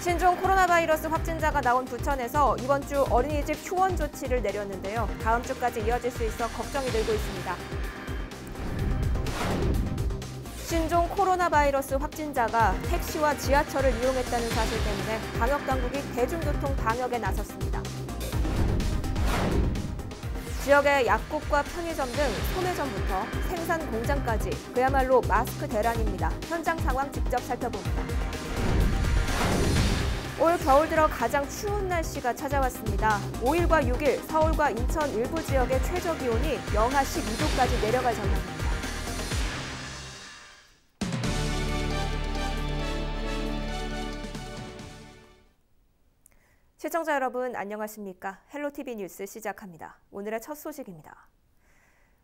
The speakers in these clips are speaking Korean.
신종 코로나 바이러스 확진자가 나온 부천에서 이번 주 어린이집 휴원 조치를 내렸는데요. 다음 주까지 이어질 수 있어 걱정이 늘고 있습니다. 신종 코로나 바이러스 확진자가 택시와 지하철을 이용했다는 사실 때문에 방역당국이 대중교통 방역에 나섰습니다. 지역의 약국과 편의점 등 소매점부터 생산 공장까지 그야말로 마스크 대란입니다. 현장 상황 직접 살펴봅니다. 올 겨울 들어 가장 추운 날씨가 찾아왔습니다. 5일과 6일 서울과 인천 일부 지역의 최저 기온이 영하 12도까지 내려갈 전망입니다. 시청자 여러분 안녕하십니까? 헬로티비 뉴스 시작합니다. 오늘의 첫 소식입니다.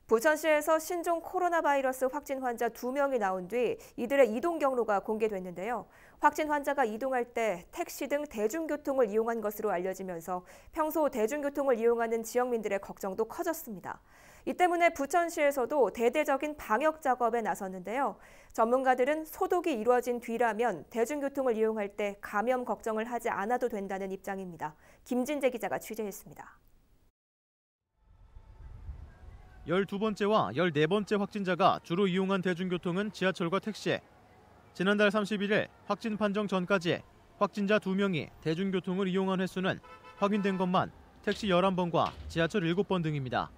부천시에서 신종 코로나 바이러스 확진 환자 2명이 나온 뒤 이들의 이동 경로가 공개됐는데요. 확진 환자가 이동할 때 택시 등 대중교통을 이용한 것으로 알려지면서 평소 대중교통을 이용하는 지역민들의 걱정도 커졌습니다. 이 때문에 부천시에서도 대대적인 방역 작업에 나섰는데요. 전문가들은 소독이 이루어진 뒤라면 대중교통을 이용할 때 감염 걱정을 하지 않아도 된다는 입장입니다. 김진재 기자가 취재했습니다. 12번째와 14번째 확진자가 주로 이용한 대중교통은 지하철과 택시. 지난달 31일 확진 판정 전까지 확진자 2명이 대중교통을 이용한 횟수는 확인된 것만 택시 11번과 지하철 7번 등입니다.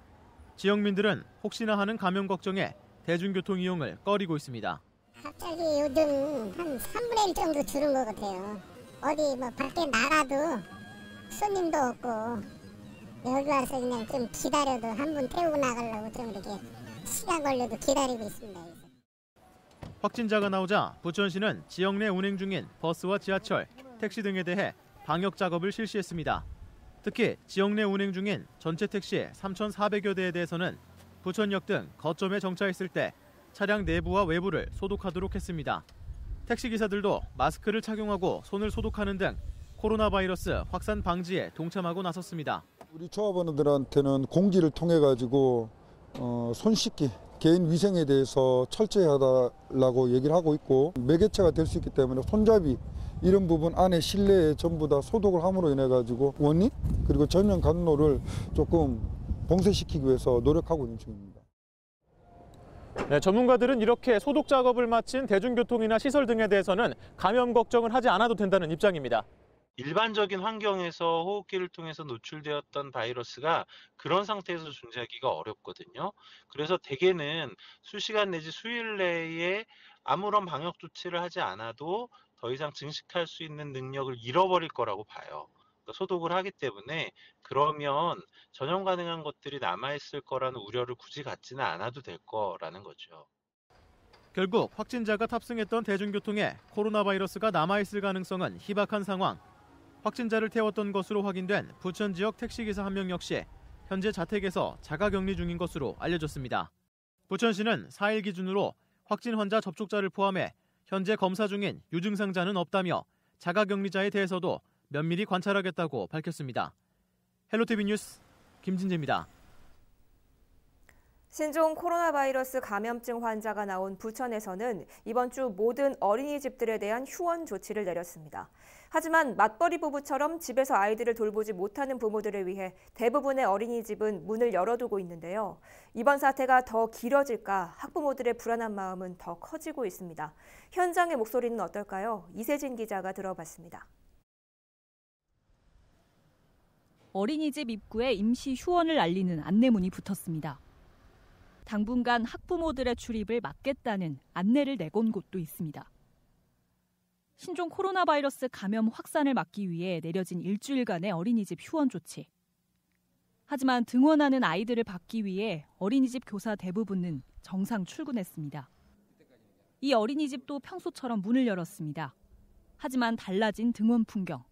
지역민들은 혹시나 하는 감염 걱정에 대중교통 이용을 꺼리고 있습니다. 갑자기 요즘 한 3분의 1 정도 줄은 것 같아요. 어디 밖에 나가도 손님도 없고 여기 와서 그냥 좀 기다려도 한 분 태우고 나가려고 좀 이렇게 시간 걸려도 기다리고 있습니다. 확진자가 나오자 부천시는 지역 내 운행 중인 버스와 지하철, 택시 등에 대해 방역 작업을 실시했습니다. 특히 지역 내 운행 중인 전체 택시 3,400여 대에 대해서는 부천역 등 거점에 정차했을 때 차량 내부와 외부를 소독하도록 했습니다. 택시기사들도 마스크를 착용하고 손을 소독하는 등 코로나 바이러스 확산 방지에 동참하고 나섰습니다. 우리 조합원들한테는 공지를 통해 가지고 손 씻기, 개인 위생에 대해서 철저히 하달라고 얘기를 하고 있고 매개체가 될 수 있기 때문에 손잡이 이런 부분 안에 실내에 전부 다 소독을 함으로 인해 가지고 원인 그리고 전염 감로를 조금 봉쇄시키기 위해서 노력하고 있는 중입니다. 네, 전문가들은 이렇게 소독 작업을 마친 대중교통이나 시설 등에 대해서는 감염 걱정을 하지 않아도 된다는 입장입니다. 일반적인 환경에서 호흡기를 통해서 노출되었던 바이러스가 그런 상태에서 존재하기가 어렵거든요. 그래서 대개는 수시간 내지 수일 내에 아무런 방역 조치를 하지 않아도 더 이상 증식할 수 있는 능력을 잃어버릴 거라고 봐요. 그러니까 소독을 하기 때문에 그러면 전염 가능한 것들이 남아있을 거라는 우려를 굳이 갖지는 않아도 될 거라는 거죠. 결국 확진자가 탑승했던 대중교통에 코로나 바이러스가 남아있을 가능성은 희박한 상황. 확진자를 태웠던 것으로 확인된 부천 지역 택시기사 1명 역시 현재 자택에서 자가격리 중인 것으로 알려졌습니다. 부천시는 4일 기준으로 확진 환자 접촉자를 포함해 현재 검사 중인 유증상자는 없다며 자가격리자에 대해서도 면밀히 관찰하겠다고 밝혔습니다. 헬로티비 뉴스 김진재입니다. 신종 코로나 바이러스 감염증 환자가 나온 부천에서는 이번 주 모든 어린이집들에 대한 휴원 조치를 내렸습니다. 하지만 맞벌이 부부처럼 집에서 아이들을 돌보지 못하는 부모들을 위해 대부분의 어린이집은 문을 열어두고 있는데요. 이번 사태가 더 길어질까 학부모들의 불안한 마음은 더 커지고 있습니다. 현장의 목소리는 어떨까요? 이세진 기자가 들어봤습니다. 어린이집 입구에 임시 휴원을 알리는 안내문이 붙었습니다. 당분간 학부모들의 출입을 막겠다는 안내를 내건 곳도 있습니다. 신종 코로나 바이러스 감염 확산을 막기 위해 내려진 일주일간의 어린이집 휴원 조치. 하지만 등원하는 아이들을 받기 위해 어린이집 교사 대부분은 정상 출근했습니다. 이 어린이집도 평소처럼 문을 열었습니다. 하지만 달라진 등원 풍경.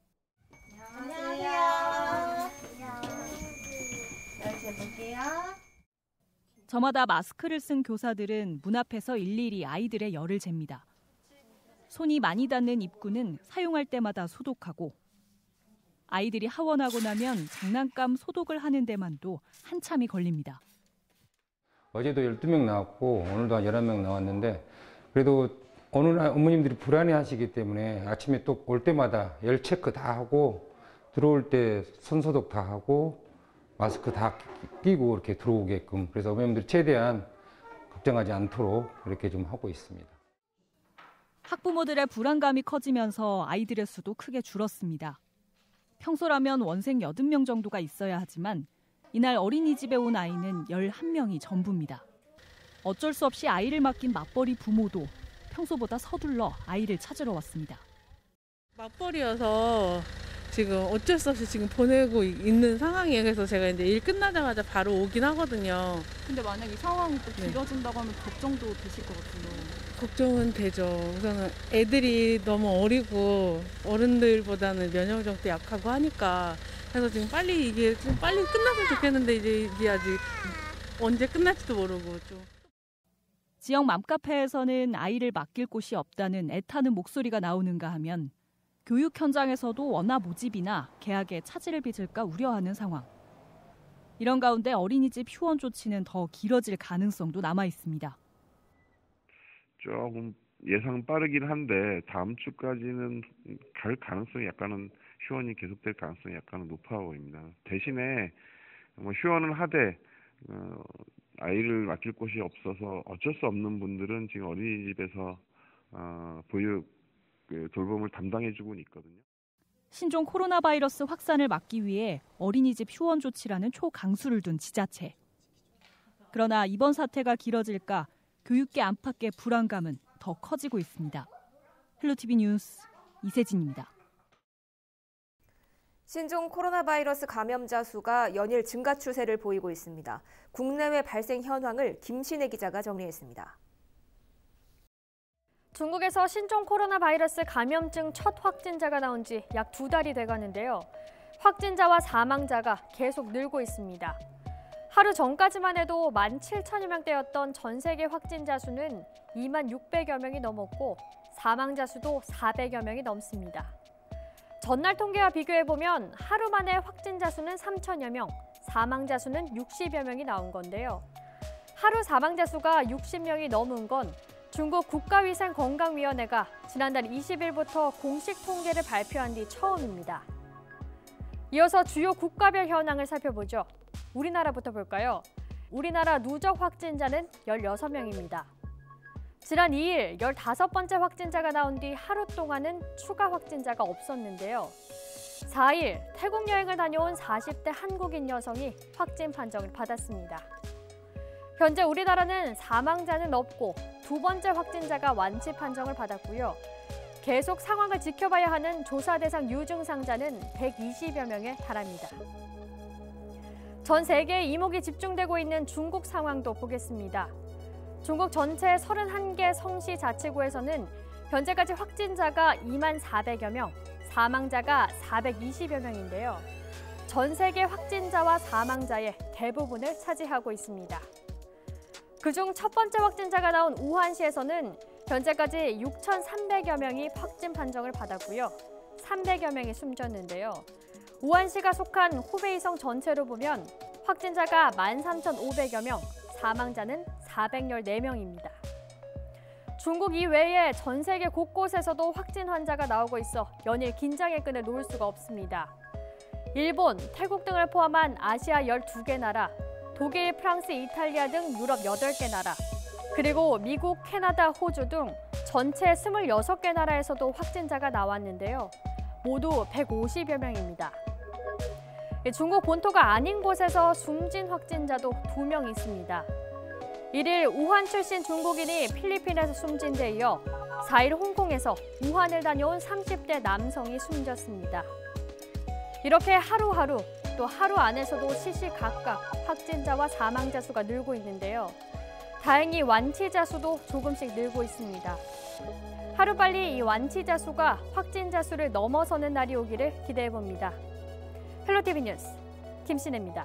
안녕하세요. 열쇠 볼게요. 저마다 마스크를 쓴 교사들은 문 앞에서 일일이 아이들의 열을 잽니다. 손이 많이 닿는 입구는 사용할 때마다 소독하고 아이들이 하원하고 나면 장난감 소독을 하는 데만도 한참이 걸립니다. 어제도 12명 나왔고 오늘도 한 11명 나왔는데 그래도 어느 날 어머님들이 불안해하시기 때문에 아침에 또 올 때마다 열 체크 다 하고 들어올 때 손소독 다 하고 마스크 다 끼고 이렇게 들어오게끔, 그래서 어머님들이 최대한 걱정하지 않도록 이렇게 좀 하고 있습니다. 학부모들의 불안감이 커지면서 아이들의 수도 크게 줄었습니다. 평소라면 원생 80명 정도가 있어야 하지만 이날 어린이집에 온 아이는 11명이 전부입니다. 어쩔 수 없이 아이를 맡긴 맞벌이 부모도 평소보다 서둘러 아이를 찾으러 왔습니다. 맞벌이여서 지금 어쩔 수 없이 지금 보내고 있는 상황이에요. 그래서 제가 이제 일 끝나자마자 바로 오긴 하거든요. 근데 만약 이 상황이 또 길어진다고 하면 걱정도 되실 것 같아요. 걱정은 되죠. 우선은 애들이 너무 어리고 어른들보다는 면역력도 약하고 하니까, 그래서 지금 빨리 이게 좀 빨리 끝났으면 좋겠는데 이게 아직 언제 끝날지도 모르고 좀. 지역 맘카페에서는 아이를 맡길 곳이 없다는 애타는 목소리가 나오는가 하면 교육 현장에서도 원화 모집이나 계약에 차질을 빚을까 우려하는 상황. 이런 가운데 어린이집 휴원 조치는 더 길어질 가능성도 남아 있습니다. 조금 예상 빠르긴 한데 다음 주까지는 갈 가능성이 약간은, 휴원이 계속될 가능성이 약간은 높아 보입니다. 대신에 뭐 휴원은 하되 아이를 맡길 곳이 없어서 어쩔 수 없는 분들은 지금 어린이집에서 보육 돌봄을 담당해주고 있거든요. 신종 코로나 바이러스 확산을 막기 위해 어린이집 휴원 조치라는 초강수를 둔 지자체. 그러나 이번 사태가 길어질까 교육계 안팎의 불안감은 더 커지고 있습니다. 헬로티비 뉴스 이세진입니다. 신종 코로나 바이러스 감염자 수가 연일 증가 추세를 보이고 있습니다. 국내외 발생 현황을 김신혜 기자가 정리했습니다. 중국에서 신종 코로나 바이러스 감염증 첫 확진자가 나온 지 약 2달이 돼가는데요. 확진자와 사망자가 계속 늘고 있습니다. 하루 전까지만 해도 17,000여 명대였던 전 세계 확진자 수는 26,600여 명이 넘었고 사망자 수도 400여 명이 넘습니다. 전날 통계와 비교해보면 하루 만에 확진자 수는 3,000여 명, 사망자 수는 60여 명이 나온 건데요. 하루 사망자 수가 60명이 넘은 건 중국 국가위생건강위원회가 지난달 20일부터 공식 통계를 발표한 뒤 처음입니다. 이어서 주요 국가별 현황을 살펴보죠. 우리나라부터 볼까요? 우리나라 누적 확진자는 16명입니다. 지난 2일 15번째 확진자가 나온 뒤 하루 동안은 추가 확진자가 없었는데요. 4일 태국 여행을 다녀온 40대 한국인 여성이 확진 판정을 받았습니다. 현재 우리나라는 사망자는 없고 2번째 확진자가 완치 판정을 받았고요. 계속 상황을 지켜봐야 하는 조사 대상 유증상자는 120여 명에 달합니다. 전 세계에 이목이 집중되고 있는 중국 상황도 보겠습니다. 중국 전체 31개 성시 자치구에서는 현재까지 확진자가 24,000여 명, 사망자가 420여 명인데요. 전 세계 확진자와 사망자의 대부분을 차지하고 있습니다. 그중 첫 번째 확진자가 나온 우한시에서는 현재까지 6,300여 명이 확진 판정을 받았고요. 300여 명이 숨졌는데요. 우한시가 속한 후베이성 전체로 보면 확진자가 13,500여 명, 사망자는 414명입니다. 중국 이외에 전 세계 곳곳에서도 확진 환자가 나오고 있어 연일 긴장의 끈을 놓을 수가 없습니다. 일본, 태국 등을 포함한 아시아 12개 나라, 독일, 프랑스, 이탈리아 등 유럽 8개 나라, 그리고 미국, 캐나다, 호주 등 전체 26개 나라에서도 확진자가 나왔는데요. 모두 150여 명입니다. 중국 본토가 아닌 곳에서 숨진 확진자도 2명 있습니다. 1일 우한 출신 중국인이 필리핀에서 숨진 데 이어 4일 홍콩에서 우한을 다녀온 30대 남성이 숨졌습니다. 이렇게 하루하루 또 하루 안에서도 시시각각 확진자와 사망자 수가 늘고 있는데요. 다행히 완치자 수도 조금씩 늘고 있습니다. 하루빨리 이 완치자 수가 확진자 수를 넘어서는 날이 오기를 기대해봅니다. 헬로티비 뉴스 김신혜입니다.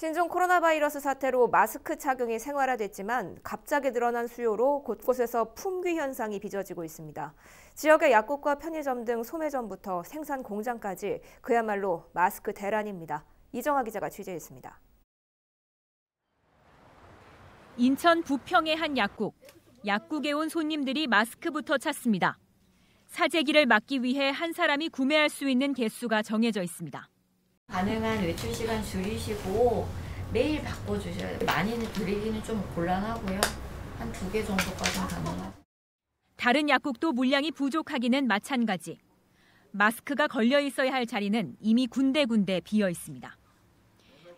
신종 코로나 바이러스 사태로 마스크 착용이 생활화됐지만 갑자기 늘어난 수요로 곳곳에서 품귀 현상이 빚어지고 있습니다. 지역의 약국과 편의점 등 소매점부터 생산 공장까지 그야말로 마스크 대란입니다. 이정아 기자가 취재했습니다. 인천 부평의 한 약국. 약국에 온 손님들이 마스크부터 찾습니다. 사재기를 막기 위해 한 사람이 구매할 수 있는 개수가 정해져 있습니다. 가능한 외출 시간 줄이시고 매일 바꿔주셔야 돼요. 많이 드리기는 좀 곤란하고요. 한 2개 정도까지는 가능하죠. 다른 약국도 물량이 부족하기는 마찬가지. 마스크가 걸려 있어야 할 자리는 이미 군데군데 비어 있습니다.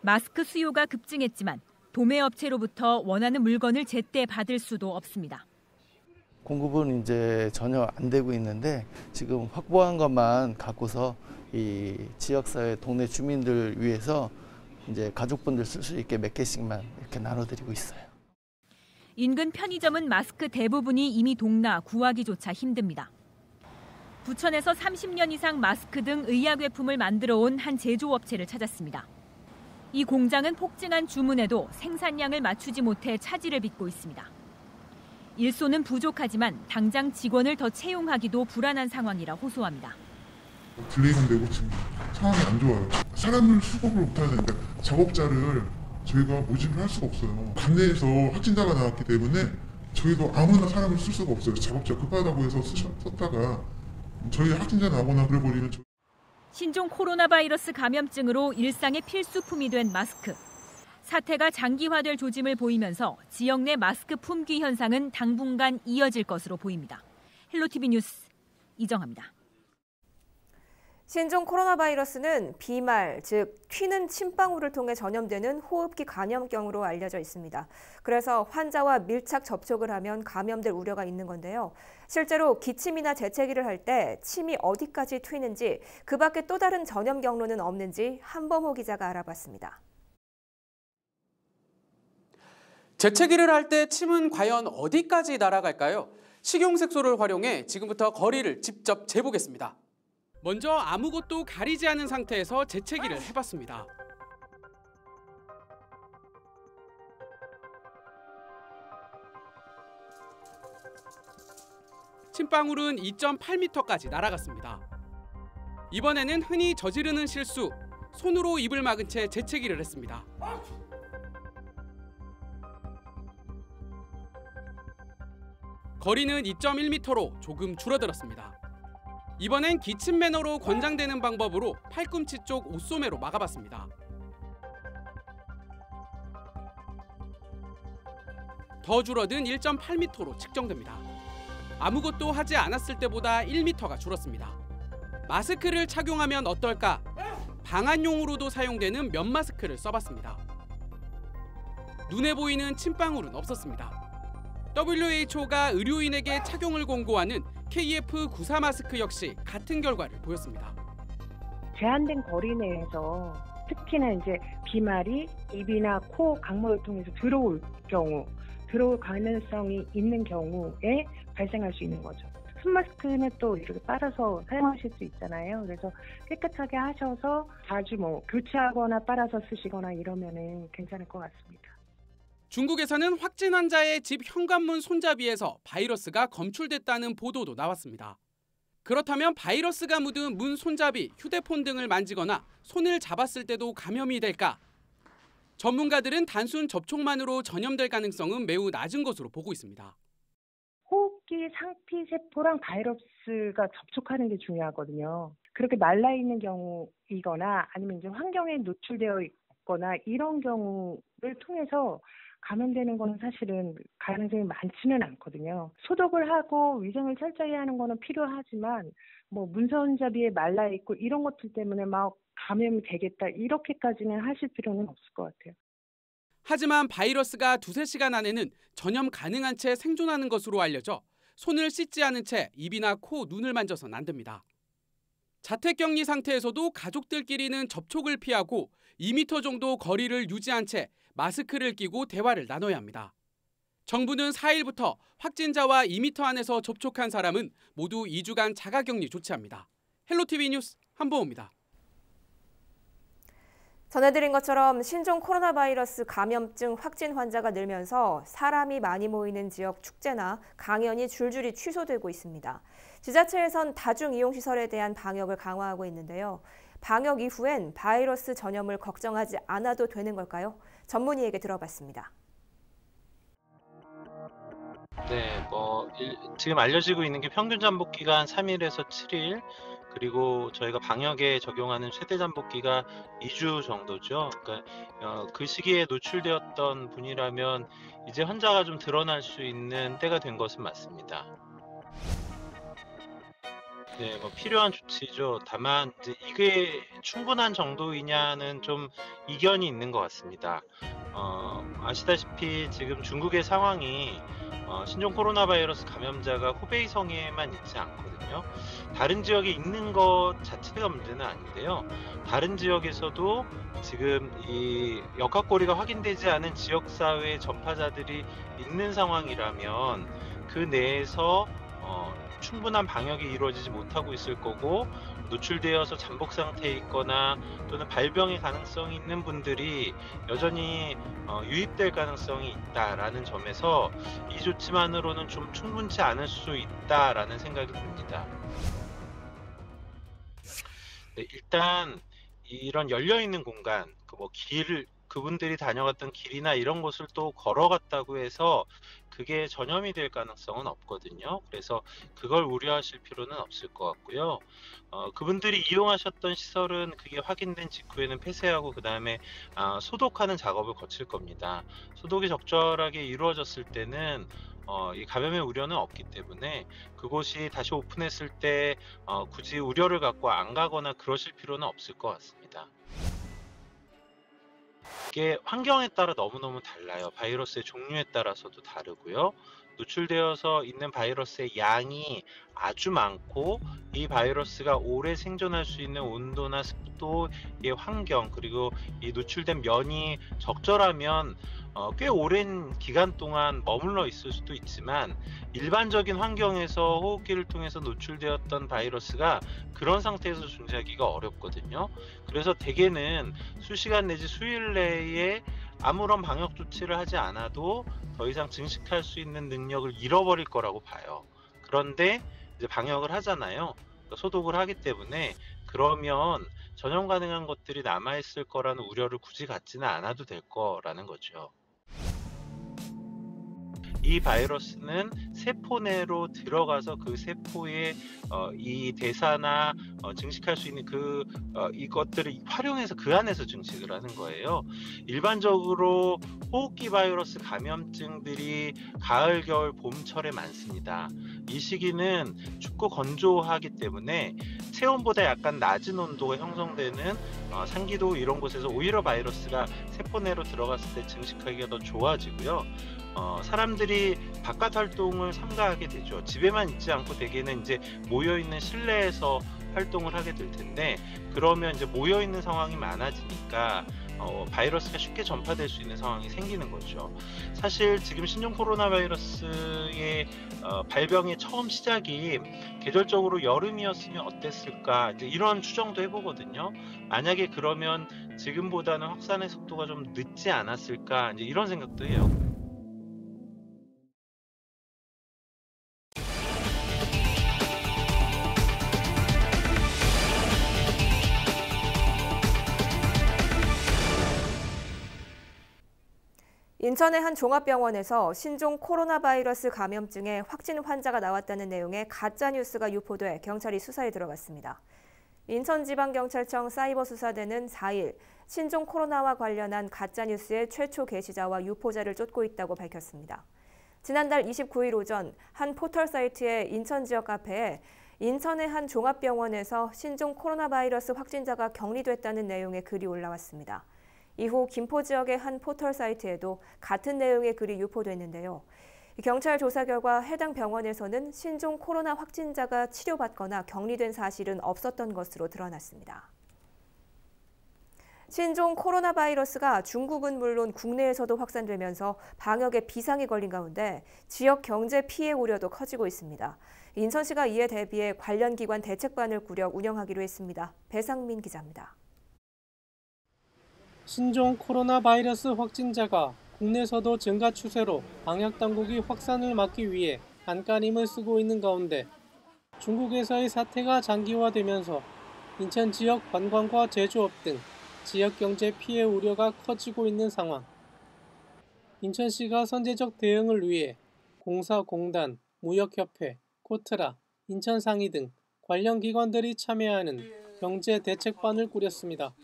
마스크 수요가 급증했지만 도매업체로부터 원하는 물건을 제때 받을 수도 없습니다. 공급은 이제 전혀 안 되고 있는데 지금 확보한 것만 갖고서 이 지역사회 동네 주민들 위해서 이제 가족분들 쓸 수 있게 몇 개씩만 이렇게 나눠드리고 있어요. 인근 편의점은 마스크 대부분이 이미 동나 구하기조차 힘듭니다. 부천에서 30년 이상 마스크 등 의약외품을 만들어 온 한 제조업체를 찾았습니다. 이 공장은 폭증한 주문에도 생산량을 맞추지 못해 차질을 빚고 있습니다. 일손은 부족하지만 당장 직원을 더 채용하기도 불안한 상황이라 호소합니다. 딜레이는 되고 지금 상황이 안 좋아요. 사람을 수급을 못하니까 작업자를 저희가 모집을 할 수가 없어요. 관내에서 확진자가 나왔기 때문에 저희도 아무나 사람을 쓸 수가 없어요. 작업자 급하다고 해서 썼다가 저희 확진자 나거나 그래버리면 신종 코로나 바이러스 감염증으로 일상의 필수품이 된 마스크. 사태가 장기화될 조짐을 보이면서 지역 내 마스크 품귀 현상은 당분간 이어질 것으로 보입니다. 헬로티비 뉴스 이정아입니다. 신종 코로나 바이러스는 비말, 즉 튀는 침방울을 통해 전염되는 호흡기 감염병으로 알려져 있습니다. 그래서 환자와 밀착 접촉을 하면 감염될 우려가 있는 건데요. 실제로 기침이나 재채기를 할 때 침이 어디까지 튀는지, 그 밖에 또 다른 전염 경로는 없는지 한범호 기자가 알아봤습니다. 재채기를 할 때 침은 과연 어디까지 날아갈까요? 식용색소를 활용해 지금부터 거리를 직접 재보겠습니다. 먼저 아무것도 가리지 않은 상태에서 재채기를 해봤습니다. 침방울은 2.8m까지 날아갔습니다. 이번에는 흔히 저지르는 실수, 손으로 입을 막은 채 재채기를 했습니다. 거리는 2.1m로 조금 줄어들었습니다. 이번엔 기침 매너로 권장되는 방법으로 팔꿈치 쪽 옷소매로 막아봤습니다. 더 줄어든 1.8m로 측정됩니다. 아무것도 하지 않았을 때보다 1m가 줄었습니다. 마스크를 착용하면 어떨까? 방한용으로도 사용되는 면 마스크를 써봤습니다. 눈에 보이는 침방울은 없었습니다. WHO가 의료인에게 착용을 권고하는 KF94 마스크 역시 같은 결과를 보였습니다. 제한된 거리 내에서 특히나 이제 비말이 입이나 코, 강물을 통해서 들어올 가능성이 있는 경우에 발생할 수 있는 거죠. 손 마스크는 또 이렇게 빨아서 사용하실 수 있잖아요. 그래서 깨끗하게 하셔서 자주 교체하거나 빨아서 쓰시거나 이러면은 괜찮을 것 같습니다. 중국에서는 확진 환자의 집 현관문 손잡이에서 바이러스가 검출됐다는 보도도 나왔습니다. 그렇다면 바이러스가 묻은 문 손잡이, 휴대폰 등을 만지거나 손을 잡았을 때도 감염이 될까? 전문가들은 단순 접촉만으로 전염될 가능성은 매우 낮은 것으로 보고 있습니다. 호흡기 상피세포랑 바이러스가 접촉하는 게 중요하거든요. 그렇게 말라있는 경우이거나 아니면 이제 환경에 노출되어 있거나 이런 경우를 통해서 감염되는 거는 사실은 가능성이 많지는 않거든요. 소독을 하고 위생을 철저히 하는 거는 필요하지만 문손잡이에 말라 있고 이런 것들 때문에 막 감염이 되겠다 이렇게까지는 하실 필요는 없을 것 같아요. 하지만 바이러스가 2-3시간 안에는 전염 가능한 채 생존하는 것으로 알려져 손을 씻지 않은 채 입이나 코, 눈을 만져선 안 됩니다. 자택격리 상태에서도 가족들끼리는 접촉을 피하고 2m 정도 거리를 유지한 채 마스크를 끼고 대화를 나눠야 합니다. 정부는 4일부터 확진자와 2m 안에서 접촉한 사람은 모두 2주간 자가격리 조치합니다. 헬로티비 뉴스 한보호입니다. 전해드린 것처럼 신종 코로나 바이러스 감염증 확진 환자가 늘면서 사람이 많이 모이는 지역 축제나 강연이 줄줄이 취소되고 있습니다. 지자체에선 다중이용시설에 대한 방역을 강화하고 있는데요. 방역 이후엔 바이러스 전염을 걱정하지 않아도 되는 걸까요? 전문의에게 들어봤습니다. 네, 지금 알려지고 있는 게 평균 잠복 기간 3일에서 7일, 그리고 저희가 방역에 적용하는 최대 잠복기가 2주 정도죠. 그러니까 그 시기에 노출되었던 분이라면 이제 환자가 좀 드러날 수 있는 때가 된 것은 맞습니다. 네, 필요한 조치죠. 다만 이제 이게 충분한 정도이냐는 좀 이견이 있는 것 같습니다. 아시다시피 지금 중국의 상황이 신종 코로나 바이러스 감염자가 후베이성에만 있지 않거든요. 다른 지역에 있는 것 자체가 문제는 아닌데요. 다른 지역에서도 지금 이 역학고리가 확인되지 않은 지역사회 전파자들이 있는 상황이라면 그 내에서 충분한 방역이 이루어지지 못하고 있을 거고, 노출되어서 잠복 상태에 있거나 또는 발병의 가능성이 있는 분들이 여전히 유입될 가능성이 있다라는 점에서 이 조치만으로는 좀 충분치 않을 수 있다라는 생각이 듭니다. 네, 일단 이런 열려있는 공간, 그분들이 다녀갔던 길이나 이런 곳을 또 걸어갔다고 해서 그게 전염이 될 가능성은 없거든요. 그래서 그걸 우려하실 필요는 없을 것 같고요. 그분들이 이용하셨던 시설은 그게 확인된 직후에는 폐쇄하고 그 다음에 소독하는 작업을 거칠 겁니다. 소독이 적절하게 이루어졌을 때는 이 감염의 우려는 없기 때문에 그곳이 다시 오픈했을 때 굳이 우려를 갖고 안 가거나 그러실 필요는 없을 것 같습니다. 이게 환경에 따라 너무너무 달라요. 바이러스의 종류에 따라서도 다르고요. 노출되어서 있는 바이러스의 양이 아주 많고 이 바이러스가 오래 생존할 수 있는 온도나 습도의 환경, 그리고 이 노출된 면이 적절하면 꽤 오랜 기간 동안 머물러 있을 수도 있지만, 일반적인 환경에서 호흡기를 통해서 노출되었던 바이러스가 그런 상태에서 존재하기가 어렵거든요. 그래서 대개는 수시간 내지 수일 내에 아무런 방역 조치를 하지 않아도 더 이상 증식할 수 있는 능력을 잃어버릴 거라고 봐요. 그런데 이제 방역을 하잖아요. 소독을 하기 때문에 그러면 전염 가능한 것들이 남아있을 거라는 우려를 굳이 갖지는 않아도 될 거라는 거죠. 이 바이러스는 세포 내로 들어가서 그 세포의 이 대사나 증식할 수 있는 이것들을 활용해서 그 안에서 증식을 하는 거예요. 일반적으로 호흡기 바이러스 감염증들이 가을, 겨울, 봄철에 많습니다. 이 시기는 춥고 건조하기 때문에 체온보다 약간 낮은 온도가 형성되는 상기도 이런 곳에서 오히려 바이러스가 세포 내로 들어갔을 때 증식하기가 더 좋아지고요. 사람들이 바깥 활동을 삼가하게 되죠. 집에만 있지 않고 대개는 이제 모여있는 실내에서 활동을 하게 될 텐데, 그러면 이제 모여있는 상황이 많아지니까 바이러스가 쉽게 전파될 수 있는 상황이 생기는 거죠. 사실 지금 신종 코로나 바이러스의 발병의 처음 시작이 계절적으로 여름이었으면 어땠을까, 이제 이런 추정도 해보거든요. 만약에 그러면 지금보다는 확산의 속도가 좀 늦지 않았을까, 이제 이런 생각도 해요. 인천의 한 종합병원에서 신종 코로나 바이러스 감염증의 확진 환자가 나왔다는 내용의 가짜뉴스가 유포돼 경찰이 수사에 들어갔습니다. 인천지방경찰청 사이버수사대는 4일 신종 코로나와 관련한 가짜뉴스의 최초 게시자와 유포자를 쫓고 있다고 밝혔습니다. 지난달 29일 오전 한 포털 사이트의 인천 지역 카페에 인천의 한 종합병원에서 신종 코로나 바이러스 확진자가 격리됐다는 내용의 글이 올라왔습니다. 이후 김포 지역의 한 포털 사이트에도 같은 내용의 글이 유포됐는데요. 경찰 조사 결과 해당 병원에서는 신종 코로나 확진자가 치료받거나 격리된 사실은 없었던 것으로 드러났습니다. 신종 코로나 바이러스가 중국은 물론 국내에서도 확산되면서 방역에 비상이 걸린 가운데 지역 경제 피해 우려도 커지고 있습니다. 인천시가 이에 대비해 관련 기관 대책반을 꾸려 운영하기로 했습니다. 배상민 기자입니다. 신종 코로나 바이러스 확진자가 국내에서도 증가 추세로 방역당국이 확산을 막기 위해 안간힘을 쓰고 있는 가운데 중국에서의 사태가 장기화되면서 인천 지역 관광과 제조업 등 지역 경제 피해 우려가 커지고 있는 상황. 인천시가 선제적 대응을 위해 공사공단, 무역협회, 코트라, 인천상이 등 관련 기관들이 참여하는 경제대책반을 꾸렸습니다.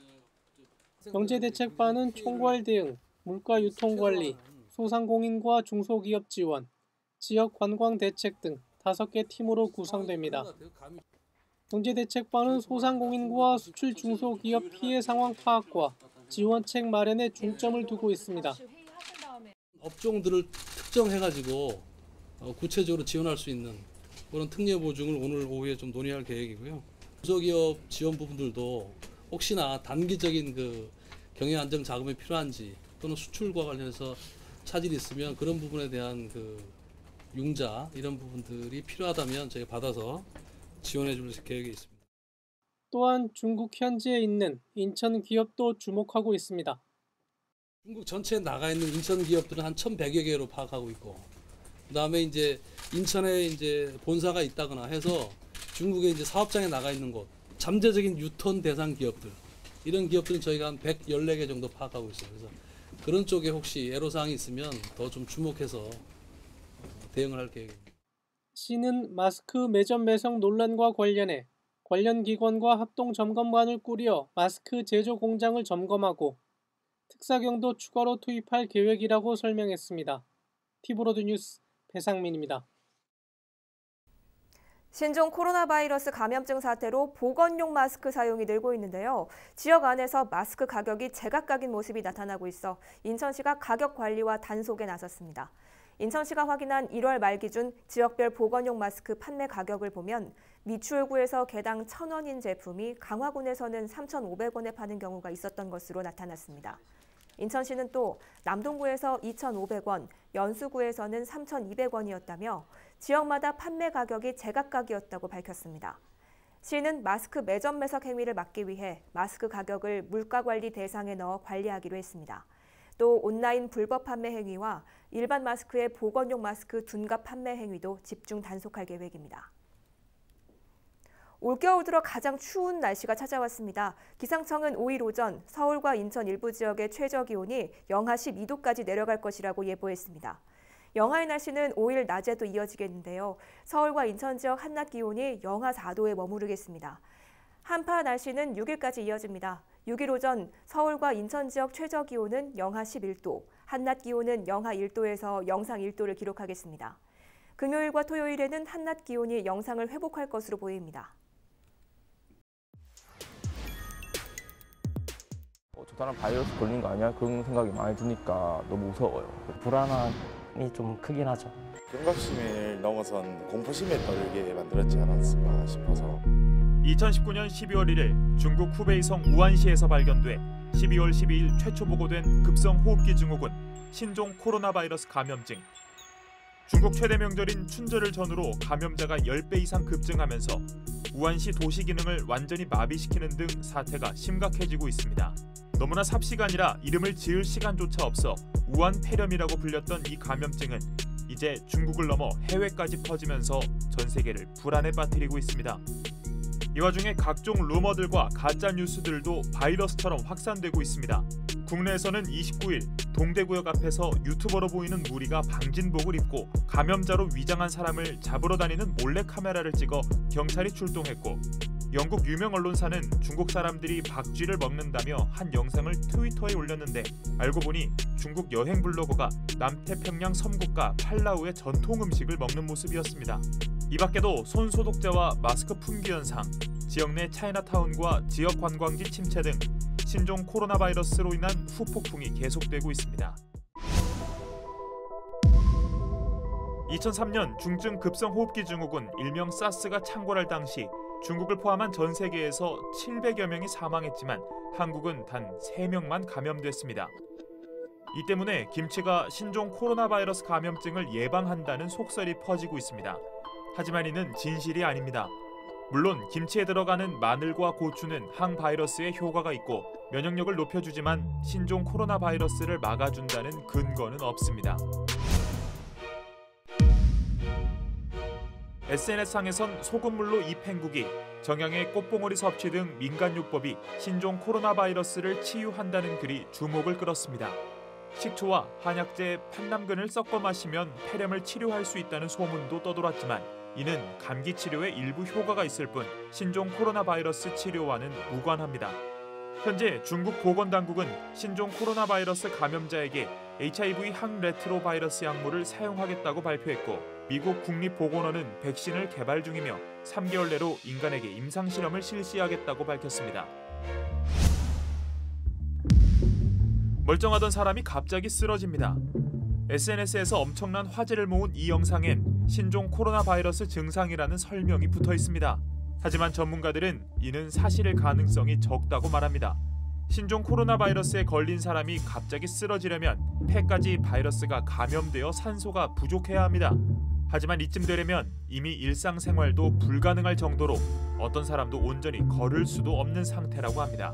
경제대책반은 총괄 대응, 물가 유통 관리, 소상공인과 중소기업 지원, 지역 관광 대책 등 5개 팀으로 구성됩니다. 경제대책반은 소상공인과 수출 중소기업 피해 상황 파악과 지원책 마련에 중점을 두고 있습니다. 업종들을 특정해가지고 구체적으로 지원할 수 있는 그런 특례 보증을 오늘 오후에 좀 논의할 계획이고요. 중소기업 지원 부분들도 혹시나 단기적인 경영 안정 자금이 필요한지 또는 수출과 관련해서 차질이 있으면 그런 부분에 대한 융자 이런 부분들이 필요하다면 저희가 받아서 지원해 줄 계획이 있습니다. 또한 중국 현지에 있는 인천 기업도 주목하고 있습니다. 중국 전체에 나가 있는 인천 기업들은 한 1,100여 개로 파악하고 있고, 그다음에 이제 인천에 이제 본사가 있다거나 해서 중국에 이제 사업장에 나가 있는 곳, 잠재적인 유턴 대상 기업들, 이런 기업들은 저희가 한 114개 정도 파악하고 있어요. 그래서 그런 쪽에 혹시 애로사항이 있으면 더 좀 주목해서 대응을 할 계획입니다. 시는 마스크 매점 매성 논란과 관련해 관련 기관과 합동 점검반을 꾸려 마스크 제조 공장을 점검하고 특사경도 추가로 투입할 계획이라고 설명했습니다. 티브로드 뉴스 배상민입니다. 신종 코로나 바이러스 감염증 사태로 보건용 마스크 사용이 늘고 있는데요. 지역 안에서 마스크 가격이 제각각인 모습이 나타나고 있어 인천시가 가격 관리와 단속에 나섰습니다. 인천시가 확인한 1월 말 기준 지역별 보건용 마스크 판매 가격을 보면 미추홀구에서 개당 1,000원인 제품이 강화군에서는 3,500원에 파는 경우가 있었던 것으로 나타났습니다. 인천시는 또 남동구에서 2,500원, 연수구에서는 3,200원이었다며 지역마다 판매 가격이 제각각이었다고 밝혔습니다. 시는 마스크 매점 매석 행위를 막기 위해 마스크 가격을 물가관리 대상에 넣어 관리하기로 했습니다. 또 온라인 불법 판매 행위와 일반 마스크의 보건용 마스크 둔갑 판매 행위도 집중 단속할 계획입니다. 올겨울 들어 가장 추운 날씨가 찾아왔습니다. 기상청은 5일 오전 서울과 인천 일부 지역의 최저기온이 영하 12도까지 내려갈 것이라고 예보했습니다. 영하의 날씨는 5일 낮에도 이어지겠는데요. 서울과 인천 지역 한낮 기온이 영하 4도에 머무르겠습니다. 한파 날씨는 6일까지 이어집니다. 6일 오전 서울과 인천 지역 최저기온은 영하 11도, 한낮 기온은 영하 1도에서 영상 1도를 기록하겠습니다. 금요일과 토요일에는 한낮 기온이 영상을 회복할 것으로 보입니다. 저 사람 바이러스 걸린 거 아니야? 그런 생각이 많이 드니까 너무 무서워요. 불안함이 좀 크긴 하죠. 경각심을 넘어선 공포심에 떨게 만들었지 않았을까 싶어서. 2019년 12월 1일 중국 후베이성 우한시에서 발견돼 12월 12일 최초 보고된 급성 호흡기 증후군 신종 코로나 바이러스 감염증. 중국 최대 명절인 춘절을 전후로 감염자가 10배 이상 급증하면서 우한시 도시 기능을 완전히 마비시키는 등 사태가 심각해지고 있습니다. 너무나 삽시간이라 이름을 지을 시간조차 없어 우한 폐렴이라고 불렸던 이 감염증은 이제 중국을 넘어 해외까지 퍼지면서 전 세계를 불안에 빠뜨리고 있습니다. 이 와중에 각종 루머들과 가짜 뉴스들도 바이러스처럼 확산되고 있습니다. 국내에서는 29일 동대구역 앞에서 유튜버로 보이는 무리가 방진복을 입고 감염자로 위장한 사람을 잡으러 다니는 몰래카메라를 찍어 경찰이 출동했고, 영국 유명 언론사는 중국 사람들이 박쥐를 먹는다며 한 영상을 트위터에 올렸는데 알고 보니 중국 여행 블로거가 남태평양 섬국가 팔라우의 전통 음식을 먹는 모습이었습니다. 이 밖에도 손 소독제와 마스크 품귀 현상, 지역 내 차이나타운과 지역 관광지 침체 등 신종 코로나 바이러스로 인한 후폭풍이 계속되고 있습니다. 2003년 중증 급성 호흡기 증후군 일명 사스가 창궐할 당시 중국을 포함한 전 세계에서 700여 명이 사망했지만 한국은 단 3명만 감염됐습니다. 이 때문에 김치가 신종 코로나 바이러스 감염증을 예방한다는 속설이 퍼지고 있습니다. 하지만 이는 진실이 아닙니다. 물론 김치에 들어가는 마늘과 고추는 항바이러스에 효과가 있고 면역력을 높여주지만 신종 코로나 바이러스를 막아준다는 근거는 없습니다. SNS상에선 소금물로 입 헹구기, 정향의 꽃봉오리 섭취 등 민간요법이 신종 코로나 바이러스를 치유한다는 글이 주목을 끌었습니다. 식초와 한약재 판남근을 섞어 마시면 폐렴을 치료할 수 있다는 소문도 떠돌았지만 이는 감기 치료에 일부 효과가 있을 뿐 신종 코로나 바이러스 치료와는 무관합니다. 현재 중국 보건당국은 신종 코로나 바이러스 감염자에게 HIV 항레트로 바이러스 약물을 사용하겠다고 발표했고 미국 국립보건원은 백신을 개발 중이며 3개월 내로 인간에게 임상실험을 실시하겠다고 밝혔습니다. 멀쩡하던 사람이 갑자기 쓰러집니다. SNS에서 엄청난 화제를 모은 이 영상엔 신종 코로나 바이러스 증상이라는 설명이 붙어 있습니다. 하지만 전문가들은 이는 사실일 가능성이 적다고 말합니다. 신종 코로나 바이러스에 걸린 사람이 갑자기 쓰러지려면 폐까지 바이러스가 감염되어 산소가 부족해야 합니다. 하지만 이쯤 되려면 이미 일상생활도 불가능할 정도로 어떤 사람도 온전히 걸을 수도 없는 상태라고 합니다.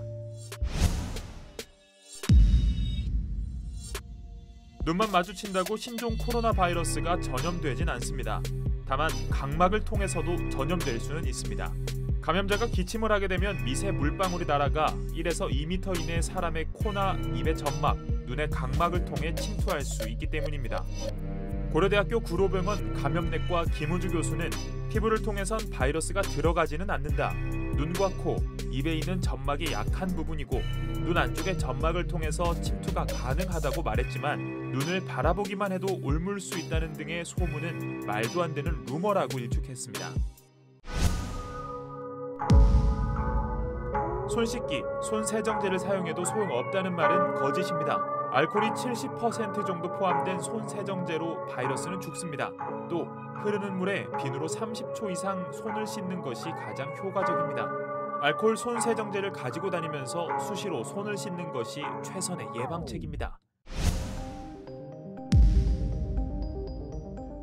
눈만 마주친다고 신종 코로나 바이러스가 전염되진 않습니다. 다만 각막을 통해서도 전염될 수는 있습니다. 감염자가 기침을 하게 되면 미세 물방울이 날아가 1에서 2m 이내 사람의 코나 입의 점막, 눈의 각막을 통해 침투할 수 있기 때문입니다. 고려대학교 구로병원 감염내과 김우주 교수는 피부를 통해선 바이러스가 들어가지는 않는다. 눈과 코, 입에 있는 점막이 약한 부분이고 눈 안쪽의 점막을 통해서 침투가 가능하다고 말했지만 눈을 바라보기만 해도 옮을 수 있다는 등의 소문은 말도 안 되는 루머라고 일축했습니다. 손 씻기, 손 세정제를 사용해도 소용없다는 말은 거짓입니다. 알코올이 70% 정도 포함된 손 세정제로 바이러스는 죽습니다. 또 흐르는 물에 비누로 30초 이상 손을 씻는 것이 가장 효과적입니다. 알코올 손 세정제를 가지고 다니면서 수시로 손을 씻는 것이 최선의 예방책입니다.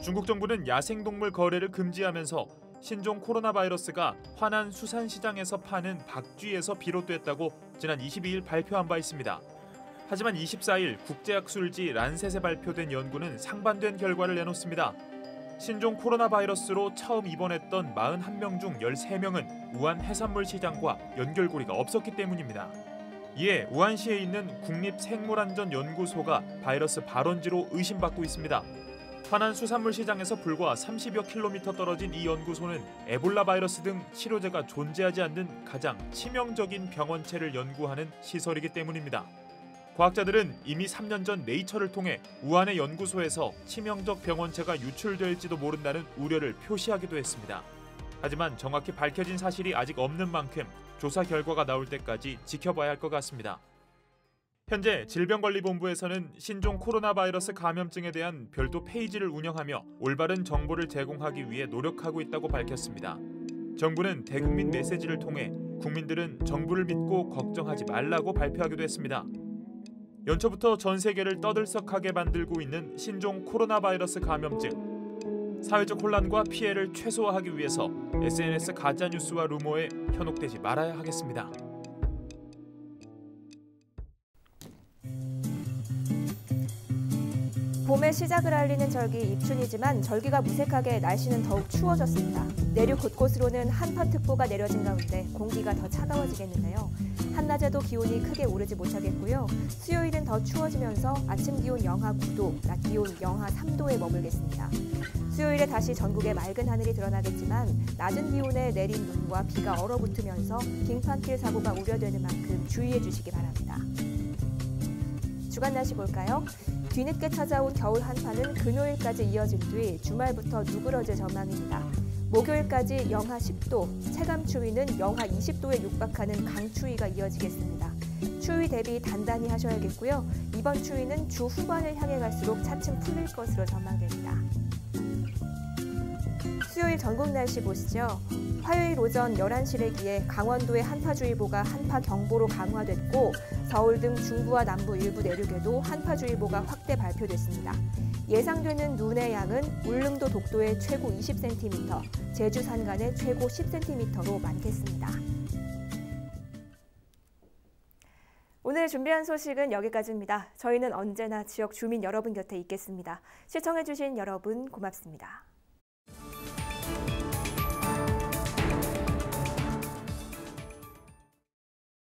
중국 정부는 야생동물 거래를 금지하면서 신종 코로나 바이러스가 화난 수산시장에서 파는 박쥐에서 비롯됐다고 지난 22일 발표한 바 있습니다. 하지만 24일 국제학술지 란셋에 발표된 연구는 상반된 결과를 내놓습니다. 신종 코로나 바이러스로 처음 입원했던 41명 중 13명은 우한 해산물 시장과 연결고리가 없었기 때문입니다. 이에 우한시에 있는 국립생물안전연구소가 바이러스 발원지로 의심받고 있습니다. 화난 수산물 시장에서 불과 30여 킬로미터 떨어진 이 연구소는 에볼라 바이러스 등 치료제가 존재하지 않는 가장 치명적인 병원체를 연구하는 시설이기 때문입니다. 과학자들은 이미 3년 전 네이처를 통해 우한의 연구소에서 치명적 병원체가 유출될지도 모른다는 우려를 표시하기도 했습니다. 하지만 정확히 밝혀진 사실이 아직 없는 만큼 조사 결과가 나올 때까지 지켜봐야 할 것 같습니다. 현재 질병관리본부에서는 신종 코로나 바이러스 감염증에 대한 별도 페이지를 운영하며 올바른 정보를 제공하기 위해 노력하고 있다고 밝혔습니다. 정부는 대국민 메시지를 통해 국민들은 정부를 믿고 걱정하지 말라고 발표하기도 했습니다. 연초부터 전 세계를 떠들썩하게 만들고 있는 신종 코로나 바이러스 감염증. 사회적 혼란과 피해를 최소화하기 위해서 SNS 가짜뉴스와 루머에 현혹되지 말아야 하겠습니다. 봄의 시작을 알리는 절기 입춘이지만 절기가 무색하게 날씨는 더욱 추워졌습니다. 내륙 곳곳으로는 한파특보가 내려진 가운데 공기가 더 차가워지겠는데요. 한낮에도 기온이 크게 오르지 못하겠고요. 수요일은 더 추워지면서 아침 기온 영하 9도, 낮 기온 영하 3도에 머물겠습니다. 수요일에 다시 전국에 맑은 하늘이 드러나겠지만 낮은 기온에 내린 눈과 비가 얼어붙으면서 빙판길 사고가 우려되는 만큼 주의해 주시기 바랍니다. 주간 날씨 볼까요? 뒤늦게 찾아온 겨울 한파는 금요일까지 이어진 뒤 주말부터 누그러질 전망입니다. 목요일까지 영하 10도, 체감 추위는 영하 20도에 육박하는 강추위가 이어지겠습니다. 추위 대비 단단히 하셔야겠고요. 이번 추위는 주 후반을 향해 갈수록 차츰 풀릴 것으로 전망됩니다. 수요일 전국 날씨 보시죠. 화요일 오전 11시를 기해 강원도의 한파주의보가 한파경보로 강화됐고 서울 등 중부와 남부 일부 내륙에도 한파주의보가 확대 발표됐습니다. 예상되는 눈의 양은 울릉도 독도에 최고 20cm, 제주 산간에 최고 10cm로 많겠습니다. 오늘 준비한 소식은 여기까지입니다. 저희는 언제나 지역 주민 여러분 곁에 있겠습니다. 시청해주신 여러분 고맙습니다.